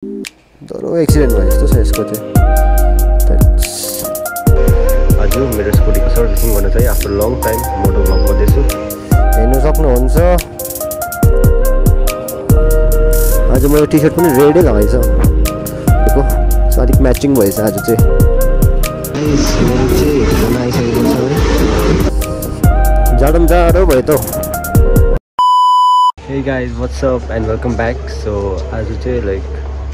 दोनों एक्सिडेन्ट भयो जस्तो छ यसको चाहिँ। आज मेरो स्कुटीको सर्भिसिङ गर्न चाहिँ आफ्टर लङ टाइम मोटो भ्लग गर्दैछु, हेर्नु सक्नुहुन्छ। आज मेरो टी सर्ट पनि रेडै लगाएछ, देखो अलिक म्याचिङ भएछ आज चाहिँ। मेरो चाहिँ बनाइसकेको छ, जाडो जाडो भयो त। Hey guys, what's up and welcome back. So आज चाहिँ लाइक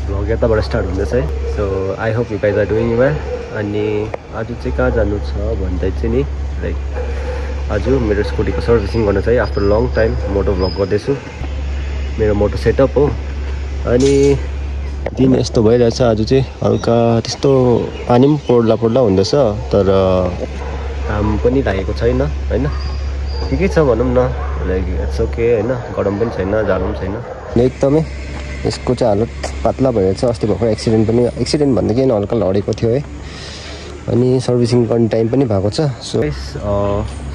भ्लग यताबाट स्टार्ट हुँदैछ है। So I hope you guys are doing well. अनि आज चाहिँ कहाँ जानु छ भन्दा चाहिँ नि लाइक आज मेरो स्कुटीको सर्भिसिङ गर्न चाहिँ आफ्टर लङ टाइम मोटो भ्लग गर्दैछु, मेरो मोटो सेटअप हो। अनि दिन यस्तो भइरहेछ आज चाहिँ, हल्का त्यस्तो पानी पनि पर्ला हुँदैछ, तर घाम पनि लागेको छैन होइन, ठिकै छ भनौँ न, लाइक इट्स ओके होइन, गरम पनि छैन जाडो पनि छैन। एकदमै यसको चाहिँ हालत पातला भइरहेछ। अस्ति भर्खर एक्सिडेन्ट भन्दा केही हल्का लडेको थियो है, अनि सर्भिसिङ गर्ने टाइम पनि भएको छ। सो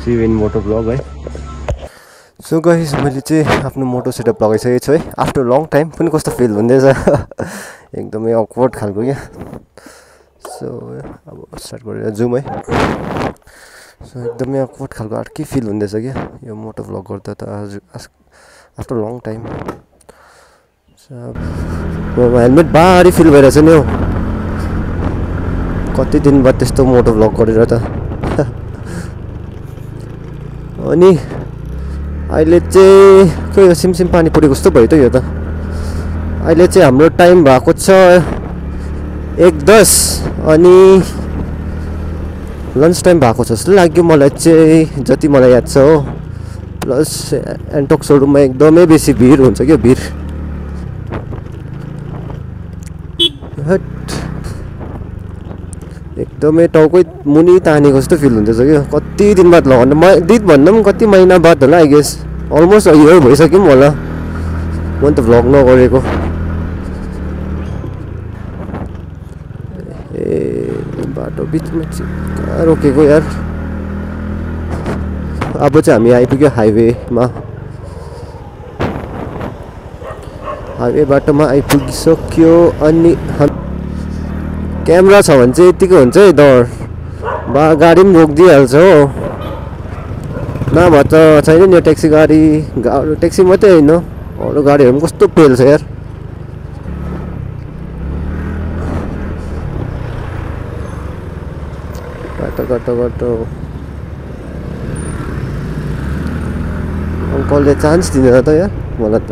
सी यु इन मोटो ब्लग है। सो गाइस मैले चाहिँ आफ्नो मोटो सेटअप लगाइसकेको छु है, आफ्टर लङ टाइम पनि कस्तो फिल हुँदैछ एकदमै अकवर्ड खालको क्या। सो अब स्टार्ट गरेर जुम है। सो एकदमै अकवर्ड खालको अर्कै फिल हुँदैछ क्या यो मोटो भ्लग गर्दा त आज आफ्टर लङ टाइम। हेलमेट भारी फिल भइरहेछ नि हौ, कति दिन बाद त्यस्तो मोटो भ्लग गरेर त। अनि अहिले चाहिँ के हो, सिमसिम पानी परेको जस्तो भयो त यो त। अहिले चाहिँ हाम्रो टाइम भएको छ 1:10 अनि लन्च टाइम भएको छ जस्तो लाग्यो मलाई चाहिँ, जति मलाई याद छ हो। प्लस एन्टोक सोरुममा एकदमै बेसी भिड हुन्छ क्या, भिड एकदमै टाउकै मुनि तानेको जस्तो फिल हुँदैछ क्या। कति दिन बाद लगाउनु, दिन भन्दा पनि कति महिना बाद होला आई गेस, अलमोस्ट इयर भइसक्यो पनि होला मैले त भ्लग नगरेको। ए बाटो बिचमा कहाँ रोकेको यार। अब चाहिँ हामी आइपुग्यो हाइवेमा, हाइवे बाटोमा आइपुगिसक्यो। अनि क्यामेरा छ भने चाहिँ यतिकै हुन्छ है डर, गाडी पनि रोकिदिइहाल्छ हो, नभए त छैन नि ट्याक्सी गाडी। ट्याक्सी मात्रै होइन, अरू गाडीहरू पनि कस्तो पेल्छ यार। बाटो अङ्कलले चान्स दिँदैन त यार मलाई त।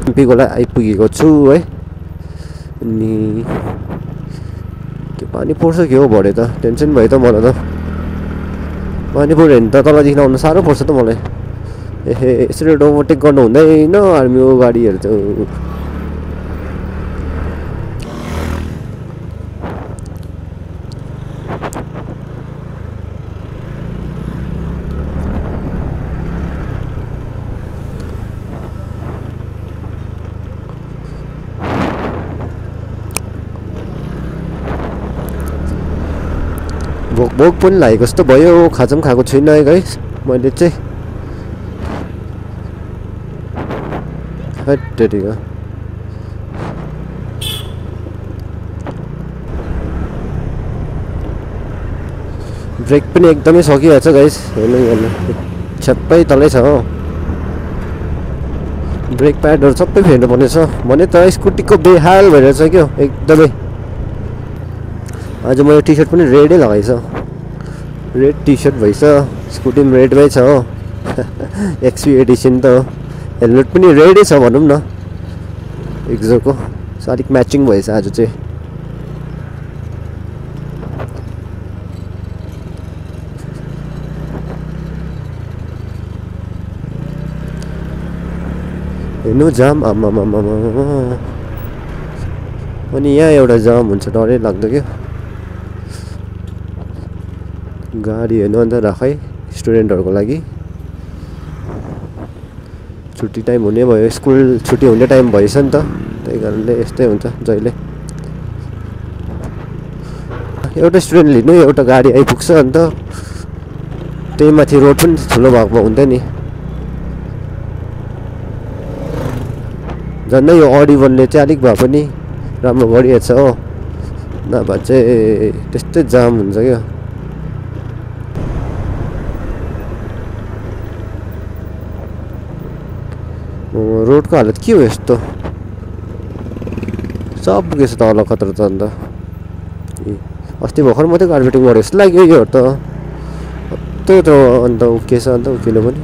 एमपीकोलाई आइपुगेको छु है। अनि के पानी पर्छ के हो भरे त, टेन्सन भयो त मलाई त। पानी पऱ्यो भने त तलदेखि आउनु साह्रो पर्छ त मलाई। एहे यसरी ओभरटेक गर्नु हुँदैन आर्मीको गाडीहरू त। भोक पनि लागेको जस्तो भयो, खाजा पनि खाएको छुइनँ है गाइस मैले चाहिँ। हट्टेरिका ब्रेक पनि एकदमै सकिहाल्छ गाइस, हेर्नु छ्याप्पै तलै छ हो। ब्रेक प्याडहरू सबै फेर्नु पर्ने छ भने त स्कुटीको बेहाल भइरहेछ क्या एकदमै। आज मेरो टी सर्ट पनि रेडै लगाएछ, रेड टी सर्ट भएछ, स्कुटी पनि रेडमै छ हो एक्सपी एडिसन त हो। हेलमेट पनि रेडै छ भनौँ न एक्जोको, अलिक म्याचिङ भएछ आज चाहिँ। हेर्नु जाम आमामा, अनि यहाँ एउटा जाम हुन्छ डरै लाग्दो क्या। गाडी हेर्नु अन्त राखै स्टुडेन्टहरूको लागि, छुट्टी टाइम हुने भयो, स्कुल छुट्टी हुने टाइम भएछ नि त, त्यही कारणले यस्तै हुन्छ जहिले। एउटा स्टुडेन्ट लिनु एउटा गाडी आइपुग्छ, अन्त त्यही माथि रोड पनि ठुलो भएको हुँदैन नि। झन्डै यो अडिबलले चाहिँ अलिक भए पनि राम्रो गरिएको छ हो, नभए चाहिँ त्यस्तै जाम हुन्छ क्या। रोडको हालत के हो यस्तो, सब पुगेछ त अलग खतरा त। अन्त अस्ति भर्खर मात्रै कार्पेटिङ गरेको जस्तो लाग्यो योहरू त, कस्तो त अन्त उक्केछ अन्त उक्किनु पनि।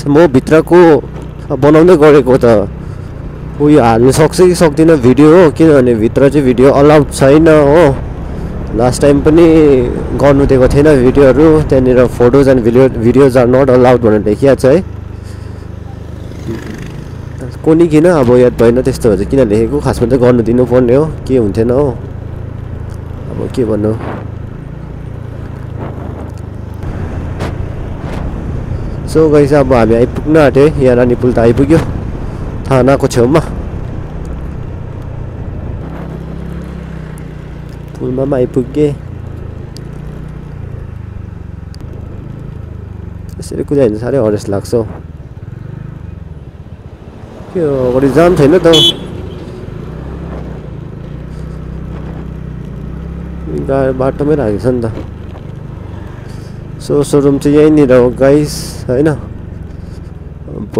म भित्रको बनाउँदै गरेको त उयो हाल्नु सक्छ कि सक्दिनँ भिडियो हो, किनभने भित्र चाहिँ भिडियो अलाउड छैन हो। लास्ट टाइम पनि गर्नु दिएको थिएन भिडियोहरू, त्यहाँनिर photos and videos are not allowed भनेर लेखिएको छ है। कुनै किन अब याद भएन त्यस्तोहरू चाहिँ किन लेखेको, खासमा चाहिँ गर्नु दिनुपर्ने हो, के हुन्थेन हो, अब के भन्नु। सो गाइस अब हामी आइपुग्न आँट्यो, यहाँ रानी पुल त आइपुग्यो थानाको छेउमा। पुलमा पनि आइपुगेँ। यसरी कुदायो भने साह्रै हरेस लाग्छ हौ। के हो अगाडि जाम छैन त, बाटोमै राखेको छ नि त। सो सोरुम चाहिँ यहीँनिर हो गाइस होइन। अब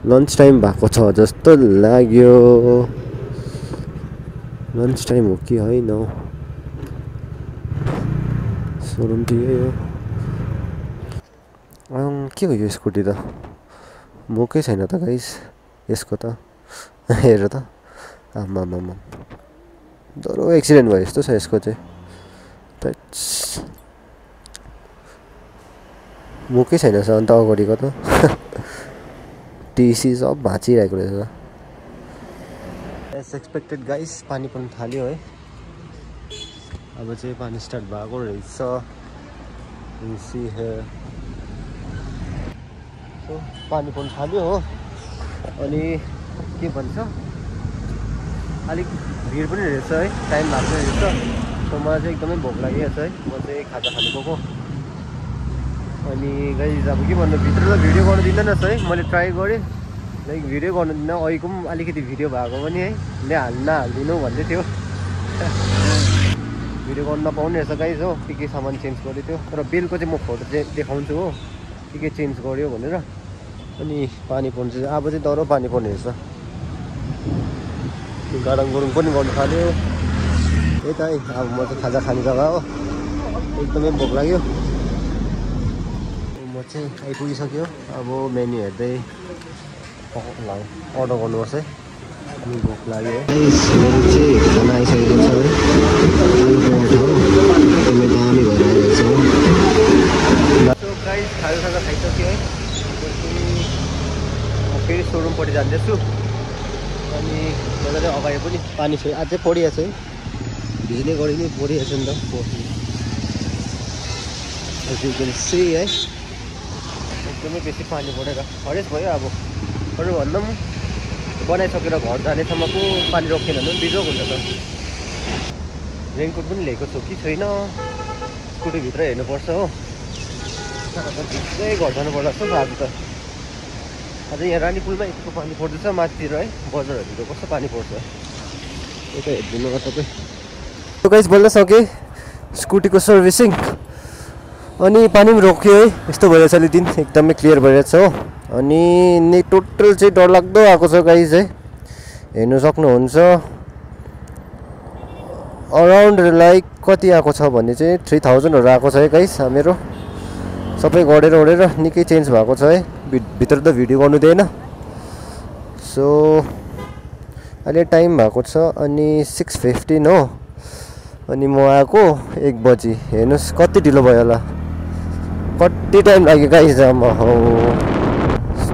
लन्च टाइम भएको छ जस्तो लाग्यो, लन्च टाइम हो कि होइन हौ। सोरुम चाहिँ यही हो। के हो यो स्कुटी त, मोकै छैन त गाइस यसको त, हेर त आमामामा डरो एक्सिडेन्ट भयो जस्तो छ यसको चाहिँ। मुकै छैन अन्त अगाडिको त टिसी सब भाँचिरहेको रहेछ। एज एक्सपेक्टेड गाइस पानी पर्न थाल्यो है, अब चाहिँ पानी स्टार्ट भएको रहेछ। सो पानी पर्न थाल्यो हो, अनि के भन्छ अलिक भिड पनि रहेछ है, टाइम लाग्छ रहेछ। सो मलाई चाहिँ एकदमै भोक लागिरहेको छ है, म चाहिँ खाजा खानु गएको। अनि गाइस अब के भन्नु, भित्र त भिडियो गर्नु दिँदैन रहेछ है, मैले ट्राई गरेँ लाइक भिडियो गर्नु दिँदा अहिलेको पनि अलिकति भिडियो भएको पनि है नहालिदिनु भन्दै थियो। भिडियो गर्नु नपाउने रहेछ गाइस हो, के सामान चेन्ज गरेको थियो। तर बेलको चाहिँ म फोटो चाहिँ देखाउँछु हो, के चेन्ज गर्यो भनेर। अनि पानी पर्नु चाहिँ अब चाहिँ डह्रो पानी पर्ने रहेछ, गाडाङ गुरुङ पनि गर्नु थाल्यो। यही त है अब म चाहिँ खाजा खाने जग्गा हो, एकदमै भोक लाग्यो। म चाहिँ आइपुगिसक्यो, अब मेन्यु हेर्दै अर्डर गर्नुपर्छ है, अनि भोक लाग्यो है। मेरो चाहिँ खाना आइसकेको छ है, एकदमै दामी भएर आइरहेको छ। गाइस खाजा खाइसक्यो है, फेरि सोरुमपट्टि जाँदैछु। अनि मजाले अगाडि पनि पानी छ, अझै परिरहेको छ है, भिज्ने गरी नै परिरहेको छ नि त। एज यु क्यान सी है एकदमै बेसी पानी परेर हरेस भयो। अब अरू भन्दा पनि बनाइसकेर घर जानेसम्मको पानी रोकेन भने बिजोग हुन्छ त। रेनकोट पनि लिएको छु कि छैन, स्कुटीभित्र हेर्नुपर्छ हो, भित्रै घर जानुपर्छ जस्तो छ आज त। अझै यहाँ रानी पुलमा यस्तो पानी पर्दैछ, माथितिर है बजारहरूतिर कस्तो पानी पर्छ यता हेरिदिनु होला तपाईँ। गाइस बोल्न सकेँ स्कुटीको सर्भिसिङ, अनि पानी पनि रोक्यो है, यस्तो भइरहेछ अहिले दिन एकदमै क्लियर भइरहेछ हो। अनि टोटल चाहिँ डरलाग्दो आएको छ गाइस है, हेर्नु सक्नुहुन्छ। अराउन्ड लाइक कति आएको छ भने चाहिँ 3000हरू आएको छ है गाइस। मेरो सबै गरेर ओरेर निकै चेन्ज भएको छ है, भित्र त भिडियो गर्नु दिएन। सो अहिले टाइम भएको छ अनि 6:15 हो, अनि म आएको 1 बजी। हेर्नुहोस् कति ढिलो भयो होला, कति टाइम लाग्यो गाइस, जाम हो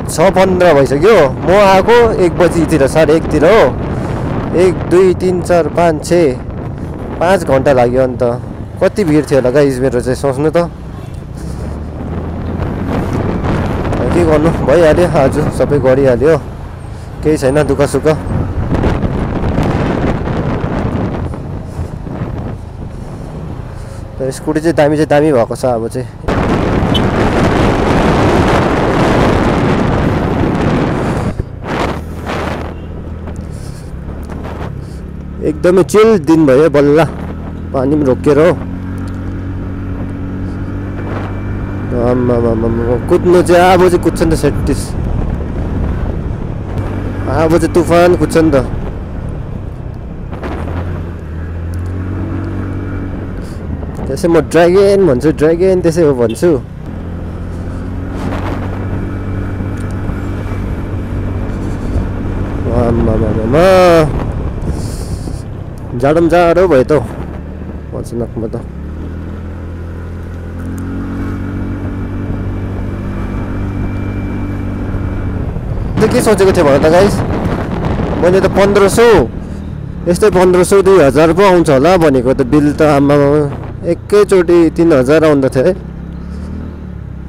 6:15 भइसक्यो। म आएको 1 बजीतिर 1:30 हो, 1 2 3 4 5 6 5 घन्टा लाग्यो। अन्त कति भिड थियो होला गाइस मेरो चाहिँ सोच्नु त। गर्नु भइहाल्यो आज सबै गरिहाल्यो केही छैन दुःख सुख स्कुटी चाहिँ दामी भएको छ अब चाहिँ एकदमै चिल दिन भयो बल्ल पानी पनि रोकेर हो कुद्नु चाहिँ अब चाहिँ कुद्छ नि त 36 अब चाहिँ तुफान कुद्छ नि त त्यसै म ड्र्यागन भन्छु ड्र्यागन त्यसै हो भन्छु जाडो भयो त अचानकमा त के सोचेको थिएँ भन त गाइस मैले त 1500 यस्तै 1500 2000 पो आउँछ होला भनेको त बिल त आमा एकैचोटि 3000 आउँदा थियो है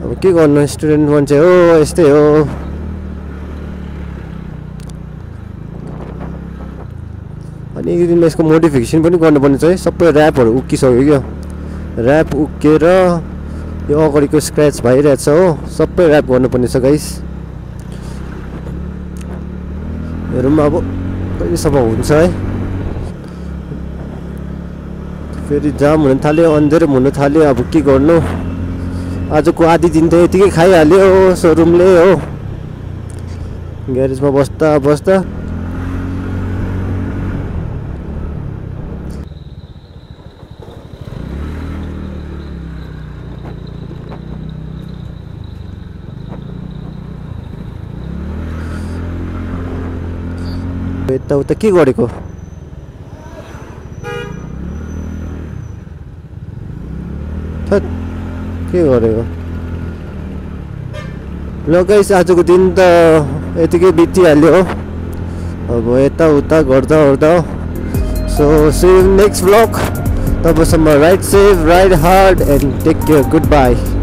अब के गर्नु स्टुडेन्ट मान्छे हो यस्तै हो अनि यसको मोडिफिकेसन पनि गर्नुपर्ने छ है सबै ऱ्यापहरू उक्किसक्यो क्या ऱ्याप उक्केर यो अगाडिको स्क्रैच भइरहेछ हो सबै ऱ्याप गर्नुपर्ने छ गाइस हेरौँ अब कहिलेसम्म हुन्छ है फेरि जाम हुन थाल्यो अन्धेरो हुन थाल्यो अब के गर्नु आजको आधी दिन त यतिकै खाइहाल्यो सोरुमले हो ग्यारेजमा बस्दा यताउता के गरेको के गरेको ल गाइस आजको दिन त यतिकै बितिहाल्यो हो अब यताउता गर्दा so see you next vlog तबसम्म ride safe ride hard and take care good by